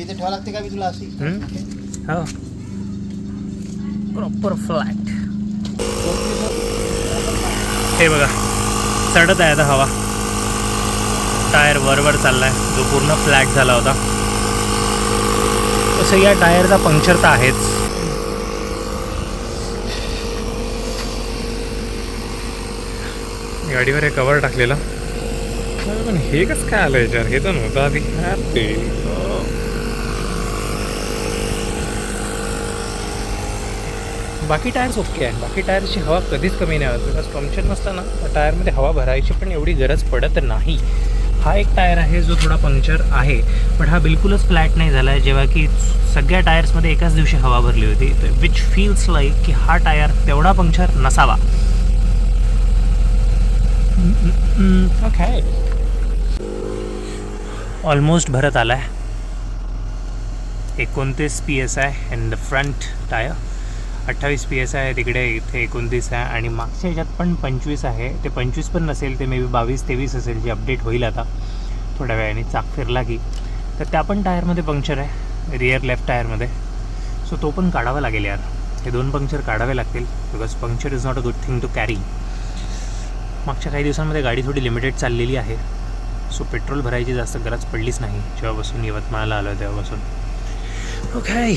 इथे ठेवा लागते का मी तुला अशी? हो प्रॉपर फ्लॅट. हे बघा चढत आहे आता हवा. टायर वरवर चाललाय जो पूर्ण फ्लॅट झाला होता. तसं या टायरचा पंक्चर तर आहेच. गाडीवर हे कवर टाकलेलं पण हे कसं काय आलं याच्यावर? हे तर नव्हतं आधी. बाकी टायर्स ओके आहे. बाकी टायर्सची हवा कधीच कमी नाही होत. बिकॉज पंक्चर नसताना टायरमध्ये हवा भरायची पण एवढी गरज पडत नाही. हा एक टायर आहे जो थोडा पंक्चर आहे पण हा बिलकुलच फ्लॅट नाही झाला आहे. जेव्हा की सगळ्या टायर्समध्ये एकाच दिवशी हवा भरली होती विच फील्स लाईक की हा टायर तेवढा पंक्चर नसावा. ओके ऑलमोस्ट भरत आला आहे. 29 PSI in the front tyre, 28 PSI आहे तिकडे, इथे 29 आहे आणि मागच्या ह्याच्यात पण 25 आहे. ते 25 पण नसेल, ते मे बी 22-23 असेल जे अपडेट होईल आता थोड्या वेळाने चाक फिरला की. तर त्या पण टायरमध्ये पंक्चर आहे रिअर लेफ्ट टायरमध्ये. सो तो पण काढावा लागेल यार. हे 2 पंक्चर काढावे लागतील because puncture is not a good thing to carry. मागच्या काही दिवसांमध्ये गाडी थोडी लिमिटेड चाललेली आहे. सो पेट्रोल भरायची जास्त गरज पडलीच नाही जेव्हापासून यवतमाळला आलो तेव्हापासून. ओके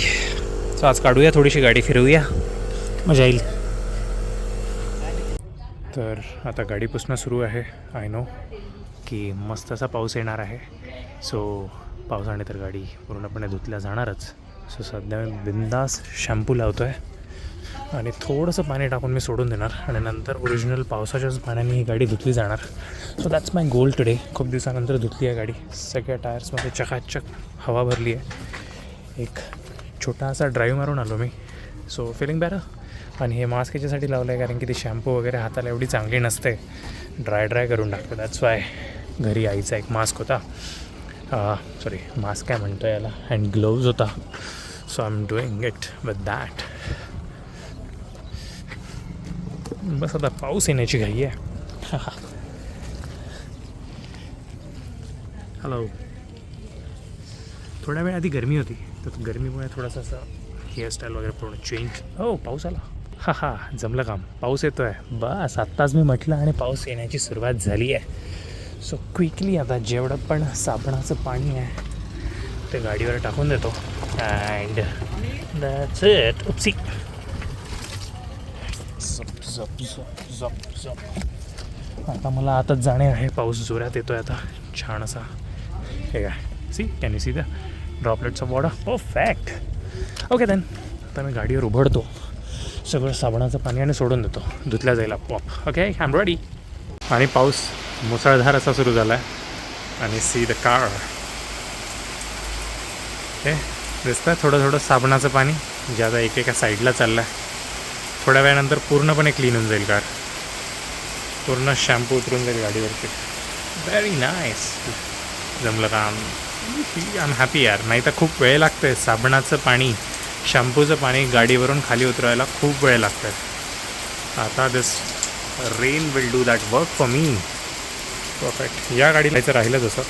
सो आज काढूया थोडीशी गाडी, फिरवूया, मजा येईल. तर आता गाडी पुसणं सुरू आहे. आय नो की मस्त असा पाऊस येणार आहे. सो पावसाने तर गाडी पूर्णपणे धुतल्या जाणारच. सो सध्या मी बिंदास शॅम्पू लावतो आहे आणि थोडंसं पाणी टाकून मी सोडून देणार आणि नंतर ओरिजिनल पावसाच्याच पाण्याने ही गाडी धुतली जाणार. So that's my goal today. खूप दिवसानंतर धुतली आहे गाडी. सगळ्या टायर्समध्ये चकाचक हवा भरली आहे. एक छोटा असा ड्राईव्ह मारून आलो मी. So feeling batter. आणि हे मास्क याच्यासाठी लावलं आहे कारण की ती शॅम्पू वगैरे हाताला एवढी चांगली नसते, ड्राय करून टाकतो. That's why. घरी आईचा एक मास्क होता, सॉरी मास्क काय म्हणतो याला, हँड ग्लोव्ज होता. So I am doing it with that. बस आता पाऊस येण्याची घाई आहे. हॅलो. थोड्या वेळ आधी गरमी होती तर गरमीमुळे थोडासा असं हेअरस्टाईल वगैरे पूर्ण चेंज. हो पाऊस आला. हा जमलं काम. पाऊस येतो आहे. बस आत्ताच मी म्हटलं आणि पाऊस येण्याची सुरुवात झाली आहे. सो क्विकली आता जेवढं पण साबणाचं पाणी आहे ते गाडीवर टाकून देतो अँड दॅट्स इट. उपसी. झप झप झप झप. आता मला आताच जाणे आहे. पाऊस जोरात येतो आहे आता छान असा. हे काय see, can you see the droplets of water? Perfect. Okay then आता मी गाडीवर उघडतो, सगळं साबणाचं पाणी आणि सोडून देतो, धुतल्या जाईल आपोआप. Okay I am ready. आणि पाऊस मुसळधार असा सुरू झाला आहे आणि सी द कार. हे दिसतं थोडं थोडं साबणाचं पाणी जे आता एकेका साईडला चाललं आहे. थोड्या वेळानंतर पूर्णपणे क्लीन होऊन जाईल कार. पूर्ण शॅम्पू उतरून जाईल गाडीवरची. Very nice. जमलं काम. आय एम हॅपी यार. नाही तर खूप वेळ लागतं आहे. साबणाचं पाणी, शॅम्पूचं पाणी गाडीवरून खाली उतरवायला खूप वेळ लागतं आहे. आता this rain will do that work for me. Perfect. या गाडीला जायचं राहिलं जसं,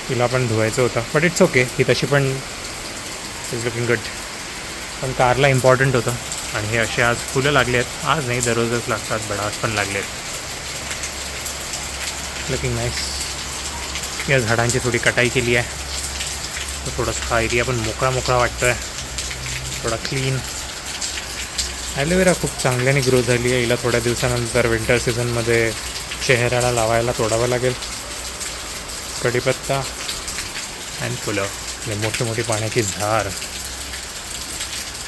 तिला पण धुवायचं होतं बट इट्स ओके. ही तशी पण इज लुकिंग गुड. पण कारला इम्पॉर्टंट होतं आणि हे असे आज फुलं लागले आहेत. आज नाही दररोजच लागतात बट आज पण लागले आहेत. Looking nice. या झाडांची थोडी कटाई केली आहे तर थोडासा हा एरिया पण मोकळा मोकळा वाटतो आहे, थोडा क्लीन. ॲलोवेरा खूप चांगल्याने ग्रो झाली आहे. हिला थोड्या दिवसानंतर विंटर सीझनमध्ये चेहऱ्याला लावायला तोडावं लागेल. कढीपत्ता अँड फुलं आणि मोठी मोठी पाण्याची झार.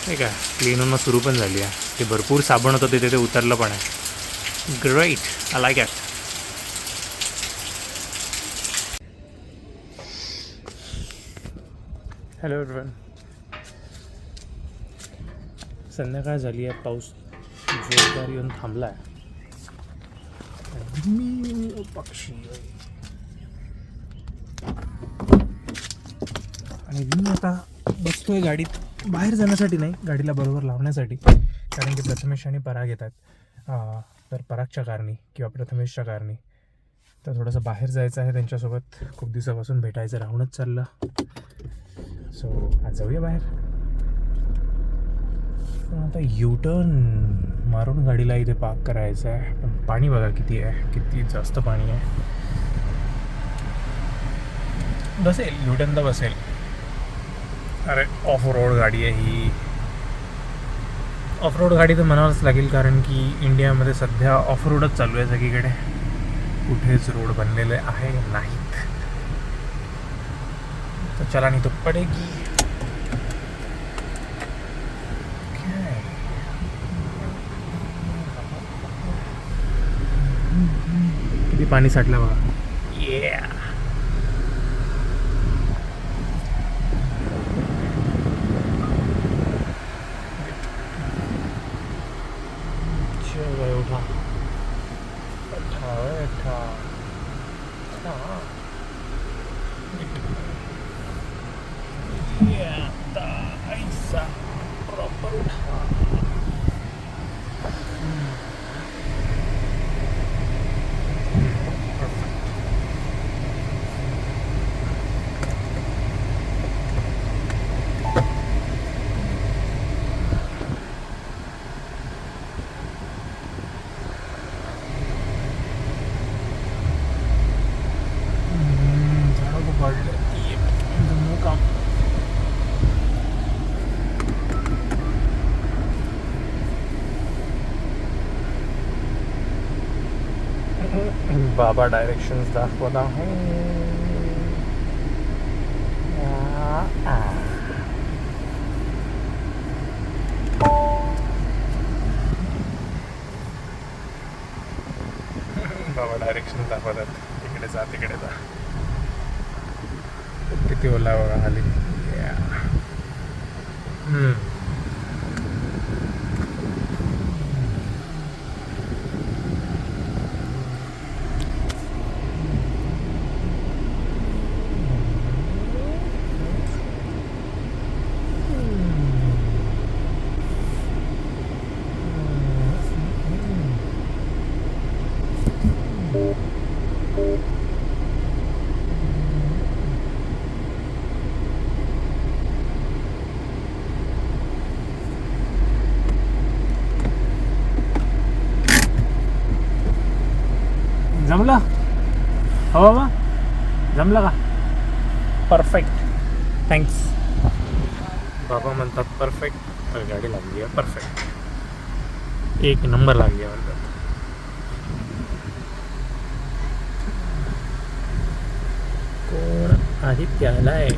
ठीक आहे. क्लीन होणं सुरू पण झाली आहे. ते भरपूर साबण होतं तिथे ते उतरलं पण आहे. Great. I like it. Hello everyone. संध्याकाळ झाली आहे. पाऊस जोरदार येऊन थांबला आहे. पक्षी आणि मी आता बसतोय गाडीत. बाहेर जाण्यासाठी नाही, गाडीला बरोबर लावण्यासाठी. कारण की प्रथमेश आणि पराग येत आहेत. तर परागच्या कारणी किंवा प्रथमेशच्या कारणी तर थोडंसं बाहेर जायचं आहे त्यांच्यासोबत. खूप दिवसापासून भेटायचं राहूनच चाललं. सो आज जाऊया बाहेर. पण आता युटर्न मारून गाडीला इथे पार्क करायचं आहे. पण पाणी बघा किती आहे, किती जास्त पाणी आहे. बसेल युटर्न तर बसेल. अरे ऑफ रोड गाडी आहे ही. ऑफ रोड गाडी तर म्हणावंच लागेल, कारण की इंडियामध्ये सध्या ऑफ रोडच चालू आहे सगळीकडे. कुठेच रोड बनलेले आहे नाहीत. तर चलानी तो पडेगी. किती पाणी साठलं बघा. बाबा डायरेक्शन्स दाखवत आहे. बाबा डायरेक्शन्स दाखवतात. इकडे जा तिकडे जा. किती ओला बघा खाली. जमलं हो बाबा, जमलं का? Perfect, thanks. बाबा म्हणतात परफेक्ट. गाडी लागली आहे परफेक्ट, एक नंबर लागली आहे म्हणतात. कोण आदित्याला आहे?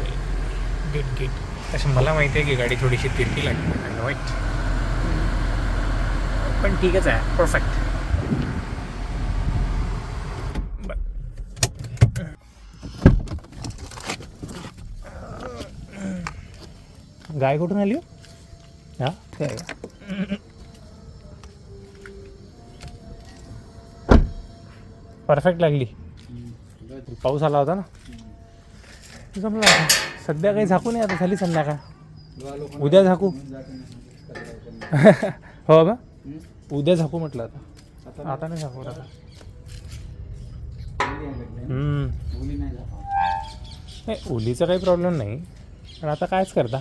गिट गिट. तसं मला माहिती आहे की गाडी थोडीशी तिरकी लागली, आय नो इट, पण ठीकच आहे, परफेक्ट. गाय कुठून आली? हा काय परफेक्ट लागली. पाऊस आला होता ना, जमला. सध्या काही झाकू नाही, आता झाली संध्याकाळ. उद्या झाकू. हो बा, उद्या झाकू म्हटलं. आता नाही झाकू. आता नाही, ओलीचा काही प्रॉब्लेम नाही, पण आता कायच करता.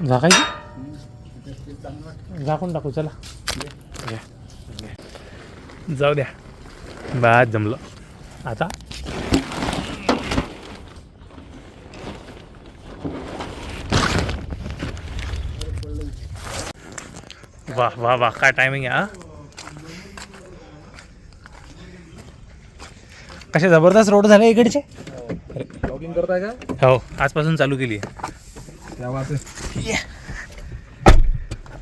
झाकायची, झाकून टाकू. चला जाऊ द्या. बस जमलं. आता वाह वाह वाह, काय टायमिंग आहे. कसे जबरदस्त रोड झाले इकडचे. ब्लॉगिंग करताय का? हो, आजपासून चालू केली आहे.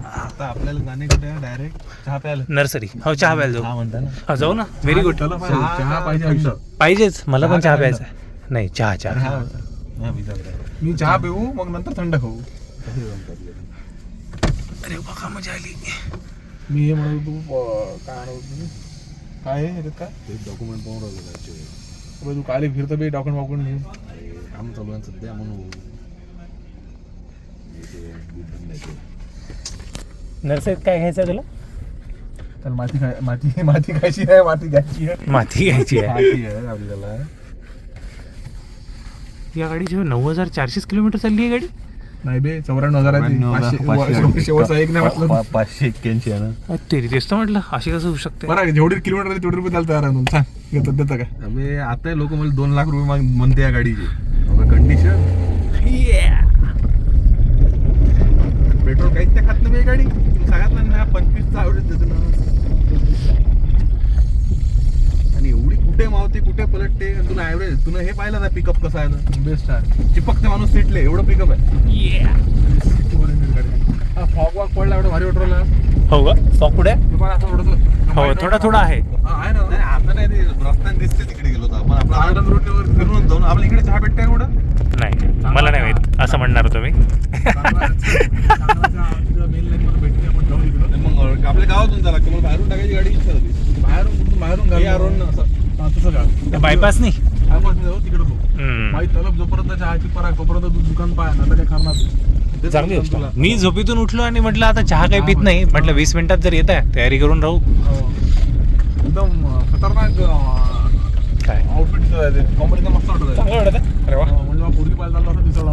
आता आपल्याला गाणे कुठे डायरेक्ट चहा प्यायला नर्सरी. हो, चहा प्यायला जाऊ. म्हणता ना. हा जाऊ ना. Very good. चहा पाहिजे. पाहिजेच, मला पण चहा प्यायचा आहे. नाही, चहा मी चहा पिऊ, मग नंतर थंड खाऊ. अरे बघा, मजा आली. मी हे म्हणत होतो, काय आणत काय आहे काय डॉक्युमेंट पाहून राहिलो. तू काले फिरतो बे डॉक्युमेंट वाकून घेऊन. काम चालू आहे सध्या म्हणून. नर्सरीत काय घ्यायचं तुला? तर माती खायची नाही, माती घ्यायची आहे. माती घ्यायची आहे. माती आहे आपल्याला. या गाडीची 9,400 किलोमीटर चालली आहे गाडी. नाही बे 94,000 शेवटचा एक नाही वाटलं. 581 आहे ना. तरी तेच तर म्हटलं अशी कसं होऊ शकते. बरं जेवढे किलोमीटर तेवढे रुपये चालतं तयार आहे. सांग घेतात देता काय. अबे आता लोक मला 2 लाख रुपये म्हणते या गाडीचे. कंडिशन पेट्रोल काहीच त्या खात नाही गाडी. सांगितलं ना 25 आवडत देतो ना. आणि एवढी कुठे मावते कुठे पलटते. तुला ऍव्हरेज तुला हे पाहिलं ना पिकअप कसं आहे. बेस्ट आहे. चिपकते माणूस सीटले एवढं पिकअप आहे. फॉग वॉक पडला एवढं भारी वाटलं. हो का फॉग कुठे आहे? पण असं थोडंसं हो थोडा आहे. आहे ना. नाही आता नाही ते रस्त्याने दिसते तिकडे गेलो होतो आपण. आपला आर्डन रोडवर फिरून जाऊन आपल्या इकडे चहा भेटते कुठं. नाही मला नाही माहित असं म्हणणार तुम्ही. मग आपल्या गावातून झाला की मला बाहेरून टाकायची गाडी इच्छा होती. बाहेरून यारून तसं का बायपास नाही तिकडे तो माहीत तलब जोपर्यंत चहाची पराग तोपर्यंत तू दुकान पाय आता काय करणार. चांगली गोष्ट. मी झोपेतून उठलो आणि म्हटलं आता चहा काही पित नाही. म्हटलं 20 मिनिटात जर येत आहे तयारी करून राहू. एकदम खतरनाक काय आउटफिट कॉम्बिनेशन मस्त वाटत. चांगलं वाटत आहे. अरे वा म्हणजे मग पूर्वी पाहिजे असं दिसलं.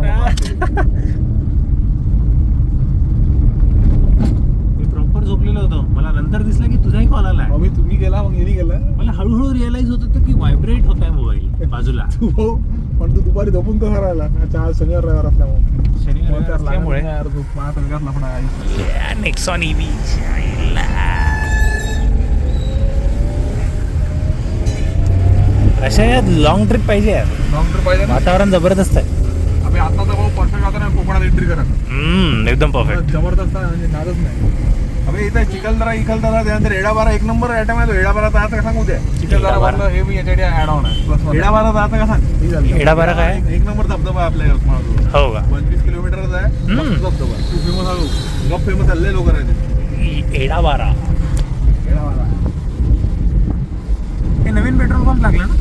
मी प्रॉपर झोपलेलो होतो. मला नंतर दिसलं की तुझाही कॉल आला. मग तुम्ही गेला मग येणी गेला. मला हळूहळू रिअलाइज होत होतं की व्हायब्रेट होत आहे मोबाईल बाजूला. पण तू दुपारी झोपून कसं राहिला. चहा शनिवार रविवार असल्यामुळे शनिवार असल्यामुळे नेक्सॉन ईव्ही अशा यात लॉंग ट्रिप पाहिजे यार. लॉंग ट्रिप पाहिजे ना. वातावरण जबरदस्त आहे. अबे आताचा भाऊ परफेक्ट आता ना कोकणात एंट्री करा. एकदम परफेक्ट. जबरदस्त आहे म्हणजे नादच नाही. अबे इथे चिखलदरा इखलदरा त्यानंतर एडाबारा एक नंबर आयटम आहे. तो एडाबारा जायचं का सांगू द्या. चिखलदरा वाला हे मी याच्याकडे ऍड ऑन आहे प्लस एडाबारा जायचं का सांग. एडाबारा काय? एक नंबर धबधबा आपल्या यवतमाळ. हो का 25 किलोमीटरचा आहे. मस्त धबधबा खूप फेमस आहे. गप फेमस आहे. लय लोक राहते. एडाबारा. हे नवीन पेट्रोल पंप लागला ना.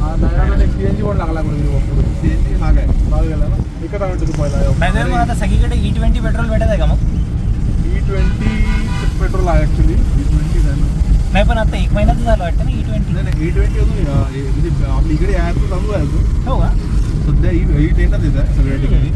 सीएनजी पण लागला सीएनजी महाग आहे. माल गेला ना. एकच आवडतं तू पहिला. मग आता सगळीकडे E20 पेट्रोल भेटत आहे का मग? E20 पेट्रोल आहे ऍक्च्युली. E20 आहे ना. नाही पण आता 1 महिन्याचं झालं वाटतं ना E20. नाही E20 अजून म्हणजे आपल्या इकडे आहे तो चालू आहे अजून. हो का सध्या E10 येत आहे सगळ्या ठिकाणी.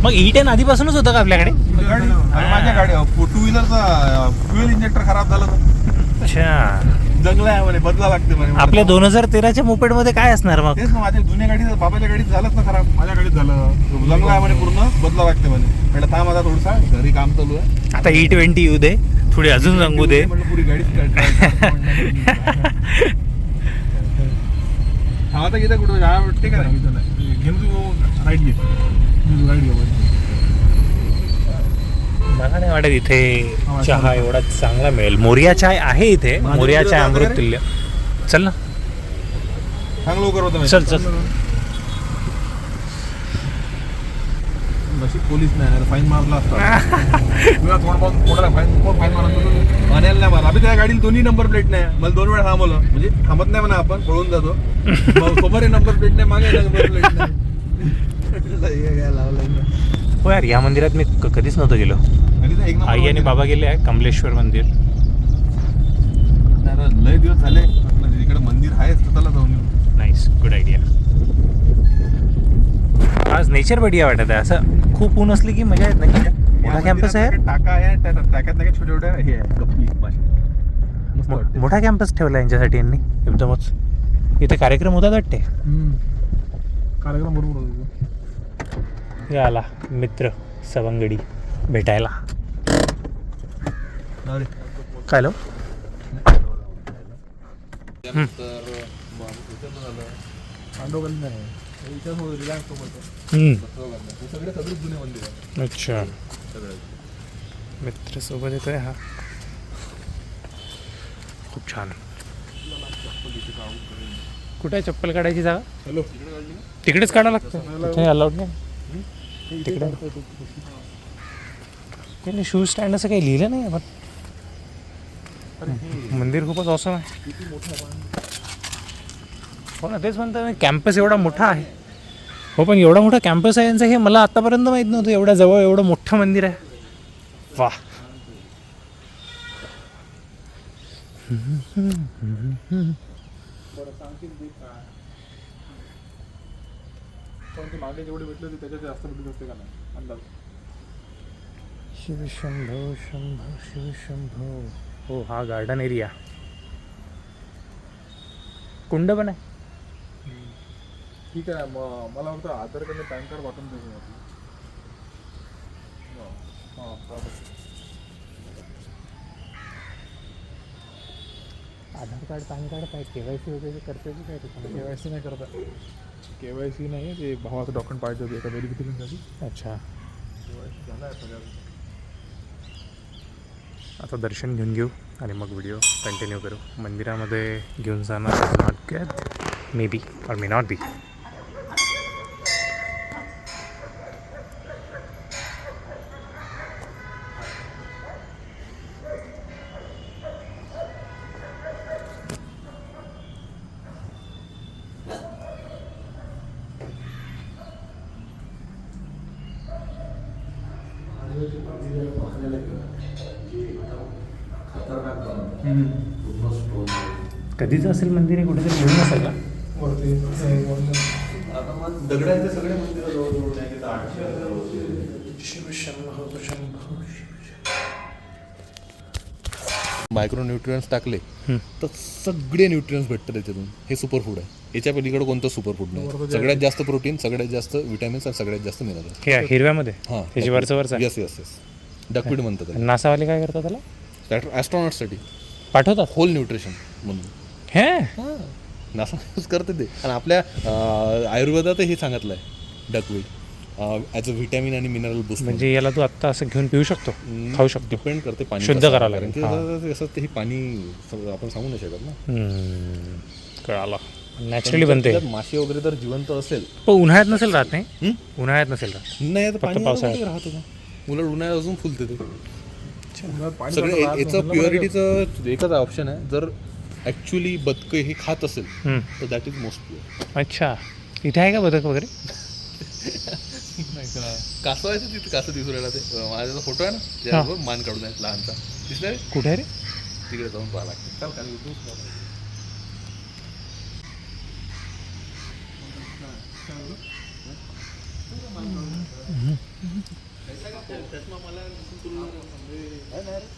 मग E10 आधीपासूनच होतं का आपल्याकडे? गाडी आणि माझ्या गाडी 2 व्हीलरचा फ्युएल इंजेक्टर खराब झाला तर अच्छा जंगला आहे म्हणे बदला लागते म्हणे. आपल्या 2013च्या मोपेड मध्ये काय असणार मग? तेच ना माझ्या जुन्या गाडीत बाबाच्या गाडीत झालंच ना खराब. माझ्या गाडीत झालं. जंगला आहे म्हणे पूर्ण बदला लागते म्हणे. म्हटलं थांब आता थोडसा घरी काम चालू आहे. आता E20 येऊ दे थोडी अजून रंगू दे. म्हटलं पुरी गाडीच हा आता किती कुठं काय वाटते का नाही. घेऊन तू राईट घे. राईट घे. मला नाही वाटत इथे चहा एवढा चांगला मिळेल. मोरिया चाय आहे इथे. मोरिया चाय अमृत तुल्य. चल ना सांग लवकर होतं चल चल. नशीब पोलीस नाही फाईन मारला असता. तुला तोंड पाहून कोणाला फाईन मारत मानायला नाही मला. अभि त्या गाडीला दोन्ही नंबर प्लेट नाही. मला 2 वेळा थांबवलं म्हणजे थांबत नाही म्हणा आपण पळून जातो. समोर नंबर प्लेट नाही मागे नंबर प्लेट नाही. हो यार या मंदिरात मी कधीच नव्हतो गेलो. आई आणि बाबा गेले आहे कमलेश्वर मंदिर. लय दिवस झाले. तिकडे मंदिर आहेच तर त्याला जाऊन येऊ. Nice good idea. आज नेचर बढिया वाटत आहे. असं खूप ऊन असली की मजा येत नाही. मोठा कॅम्पस आहे. टाका आहे त्या टाक्यात नाही छोटे छोटे हे आहे गप्पी मस्त वाटते. मोठा कॅम्पस ठेवला यांच्यासाठी यांनी एकदमच. इथे कार्यक्रम होतात वाटते. कार्यक्रम बरोबर होतो. हे आला मित्र सवंगडी भेटायला. काय लो अच्छा मित्र सोबत येतोय हा. खूप छान. कुठे आहे चप्पल काढायची जागा? हॅलो तिकडेच काढावं लागतं. इथे अलाउड नाही तिकडे. त्यांनी शूज स्टँड असं काही लिहिलं नाही आपण. मंदिर खूपच ऑसम आहे. हो ना तेच म्हणतो मी. कॅम्पस एवढा मोठा आहे. हो पण एवढा मोठा कॅम्पस आहे यांचा हे मला आतापर्यंत माहीत नव्हतं. एवढ्या जवळ एवढं मोठं मंदिर आहे. वा बरं सांगशील ते काय पण ते मागे जेवढे भेटले होते त्याच्यात जास्त भेटत असते का नाही अंदाज. शिवशंभो शंभो शिवशंभो. हो हा गार्डन एरिया. कुंड पण आहे. ठीक आहे मला फक्त आधार कार्ड पॅन कार्ड वाटून द्यायचं आहे. हां आधार कार्ड पॅन कार्ड काय KYC वगैरे करते की काय त्याच्यामध्ये? KYC नाही करता. KYC नाही ते भावाचं डॉक्युमेंट पाहिजे होते एका व्हेरिफिकेशनसाठी. अच्छा. KYC झालं आहे सगळ्या. आता दर्शन घेऊन घेऊ आणि मग व्हिडिओ कंटिन्यू करू. मंदिरामध्ये घेऊन जाणार is not good, may be और मे नॉट बी. कधीच असेल मंदिर, हे कुठेतरी घेऊन असेल का? वरती आता मग दगडांचे सगळे मंदिरं जवळजवळ नाही तिथं 800 मायक्रो न्यूट्रियन्स टाकले तर सगळे न्यूट्रियन्स भेटतात त्याच्यातून. हे सुपर फूड आहे. याच्या पलीकडे कोणतं सुपर फूड नाही. सगळ्यात जास्त प्रोटीन, सगळ्यात जास्त विटॅमिन्स आणि सगळ्यात जास्त मिनरल्स. हे हिरव्यामध्ये हां त्याची वरचं येस येस येस डकवीड म्हणतात त्याला. नासावाले काय करतात त्याला? ॲस्ट्रॉनॉटसाठी पाठवतात होल न्यूट्रिशन म्हणून. हे नासा यूज करते ते. आणि आपल्या आयुर्वेदात हे सांगितलं आहे डकवीड ॲज अ व्हिटॅमिन आणि मिनरल बूस्ट. म्हणजे याला तू आत्ता असं घेऊन पिऊ शकतो, खाऊ शकतो? डिपेंड करते पाणी शुद्ध कसं करावं आहे. लागेल. कारण की असं ते हे पाणी आपण सांगू नाही शकत ना. कळालं. नॅचरली बनते. त्याच्यात मासे वगैरे जर जिवंत असेल पण उन्हाळ्यात नसेल राहत नाही. उन्हाळ्यात नसेल राहत. नाही आता पाणी पावसाळ्यात राहतो का? उलट उन्हाळ्यात अजून फुलते ते पाणी सगळे. याचं प्युरिटीचं एकच ऑप्शन आहे. जर ॲक्च्युली बदकं हे खात असेल तर दॅट इज मोस्ट प्युअर. अच्छा. इथे आहे का बदक वगैरे? कासवायचं तिथे कासं दिसून राहिला ते. माझा फोटो आहे ना त्यावर मान काढून आहे लहानचा. दिसला रे? कुठे रे? तिकडे जाऊन पाहा लागतं. चाल खाली उतरू.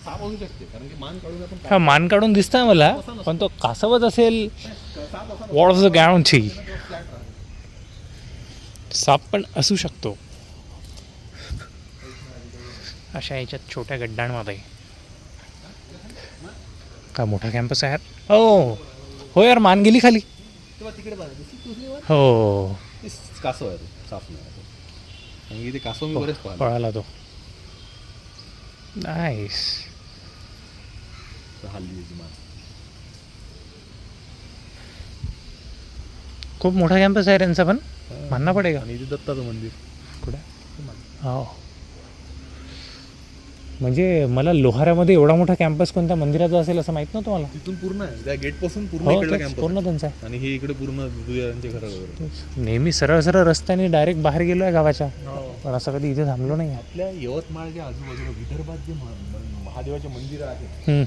साप होऊ शकते कारण की मान काढून आपण हा मान काढून दिसतंय मला, पण तो कासवच असेल. What of the guarantee? साप पण असू शकतो अशा याच्यात छोट्या गड्ड्यांमध्ये. काय मोठा कॅम्पस आहे यार. हो यार, मान गेली खाली. तिकडे हो कासव आहे. साप नाही आणि इथे कासव मी बरेच पाहिलं. पळाला तो. नाईस. हल्ली मान खूप मोठा कॅम्पस आहे त्यांचा, पण मानना पडेगा. आणि इथे दत्ताचं मंदिर कुठे? हो. म्हणजे मला लोहाऱ्यामध्ये एवढा मोठा कॅम्पस कोणत्या मंदिराचा असेल असं माहित नव्हतं मला. तिथून पूर्ण आहे. त्या गेट पासून पूर्ण हो इकडला तेच, कॅम्पस पूर्ण त्यांचा आहे. आणि हे इकडे पूर्ण दुधाचे घर वगैरे. नेहमी सरळ सरळ रस्त्याने डायरेक्ट बाहेर गेलो आहे गावाच्या, पण असं कधी इथे थांबलो नाही. आपल्या यवतमाळच्या आजूबाजूला विदर्भात जे महादेवाचे मंदिर आहे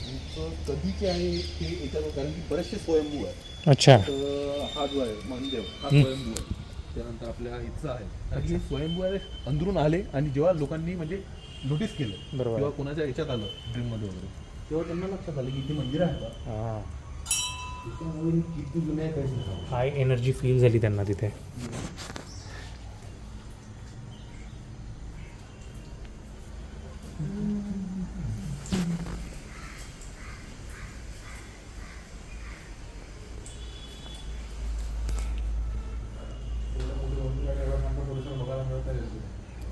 कधीचे आहे ते याच्यावर, कारण की बरेचसे स्वयंभू आहे. अच्छा. तर हा जो आहे मनदेव हा स्वयंभू आहे. त्यानंतर आपल्या इथं आहे. कारण की स्वयंभू आहे अंदरून आले आणि जेव्हा लोकांनी म्हणजे नोटीस केलं बरोबर. किंवा कोणाच्या याच्यात आलं ड्रीममध्ये वगैरे, तेव्हा त्यांना लक्षात आलं की इथे मंदिर आहे का. हां, त्याच्यामुळे किती जुने आहे काही नाही. हाय एनर्जी फील झाली त्यांना तिथे.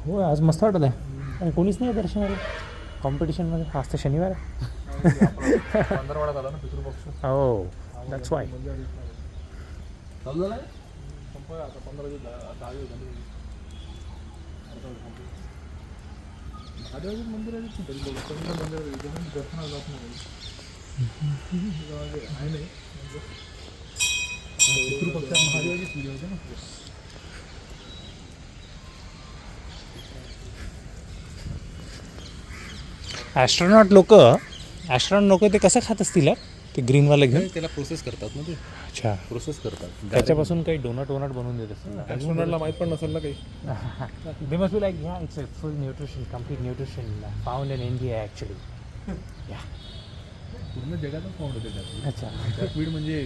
हो आज मस्त वाटत आहे. आणि कोणीच नाही दर्शनाला कॉम्पिटिशनमध्ये. आज तर शनिवार आहे. पंधरवाडा झाला ना पितृपक्ष. हो दॅट्स वाय. चालू झालं संपला आता 15 दिवस 10 दिवस झाले. महादेवाचं मंदिर आहे तरी लोकांना मंदिर दर्शनाला जात नाही. आहे नाही पितृपक्षात महादेवाची पूजा होते ना. ॲस्ट्रॉनॉट लोक ते कसं खात असतील ते ग्रीनवाला घेऊन त्याला प्रोसेस करतात ना ते, अच्छा प्रोसेस करतात. त्याच्यापासून काही डोनट बनवून देत असेल ना. ॲस्ट्रोनॉटला माहीत पण नसेल ना काही. They must be like, yeah, it's a full nutrition, complete nutrition found in India actually. Yeah. पूर्ण जगातच फाउंड होते त्यात. अच्छा. डकवीड म्हणजे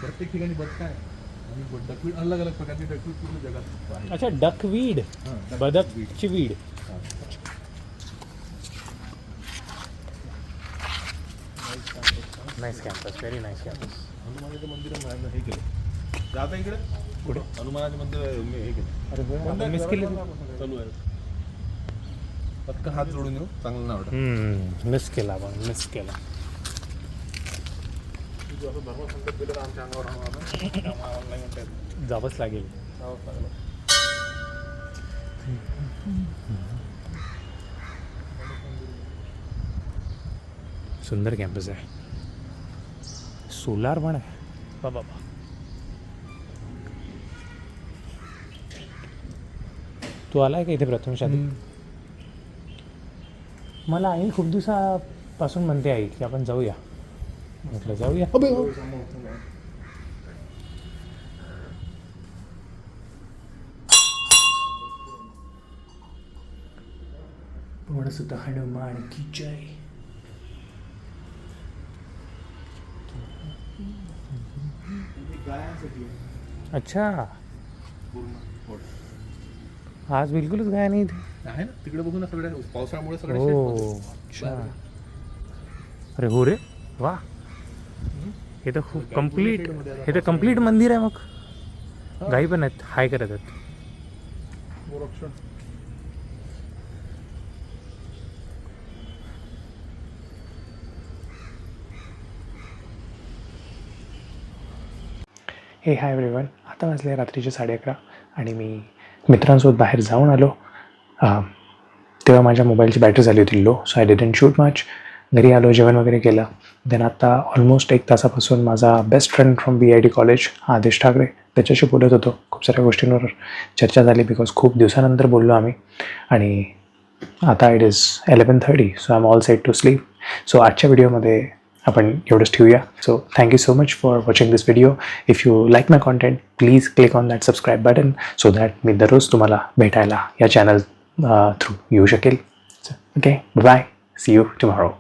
प्रत्येक ठिकाणी बदक आहे आणि डकवीड अलग अलग प्रकारची डकवीड पूर्ण जगात आहे. अच्छा डकवीड, बदकची weed. Nice campus, very nice campus. हनुमानाचं मंदिर हे केलं जाता इकडे कुठे? हनुमानाचं मंदिर हे केलं. अरे मिस केली. चालू आहे फक्त हात जोडून येऊ चांगलं नाही वाटत. मिस केला आपण, मिस केला. तू असं धर्मसंकट दिलं तर आमच्या अंगावर ऑनलाईन जावंच लागेल. सुंदर कॅम्पस आहे, सोलार पण आहे बाबा. तू आलाय का इथे प्रथम शादी? मला आई खूप दिवसापासून म्हणते आई की आपण जाऊया. म्हटलं जाऊया. सुद्धा हनुमान की जय. अच्छा, आज बिलकुलच गाय नाही इथे. आहे ना तिकडे बघू ना सगळ्या पावसाळ्यामुळे सगळे हो अच्छा. अरे हो रे वा, हे तर खूप कम्प्लीट, हे तर कम्प्लीट मंदिर आहे. मग गाई पण आहेत, हाय करत आहेत. हे हाय एव्हरीवन, आता वाजले रात्रीचे 11:30 आणि मी मित्रांसोबत बाहेर जाऊन आलो. तेव्हा माझ्या मोबाईलची बॅटरी झाली होती low, so I didn't shoot much. घरी आलो, जेवण वगैरे केलं. देन आता ऑलमोस्ट 1 तासापासून माझा best friend from BIT college आदेश ठाकरे, त्याच्याशी बोलत होतो. खूप साऱ्या गोष्टींवर चर्चा झाली बिकॉज खूप दिवसानंतर बोललो आम्ही. आणि आता it is 11:30, so I am all set to sleep. So आजच्या व्हिडिओमध्ये आपण एवढंच ठेवूया. So thank you so much for watching this video. If you like my content please click on that subscribe button so that मी दररोज तुम्हाला भेटायला या चॅनल थ्रू येऊ शकेल. Okay, bye, see you tomorrow.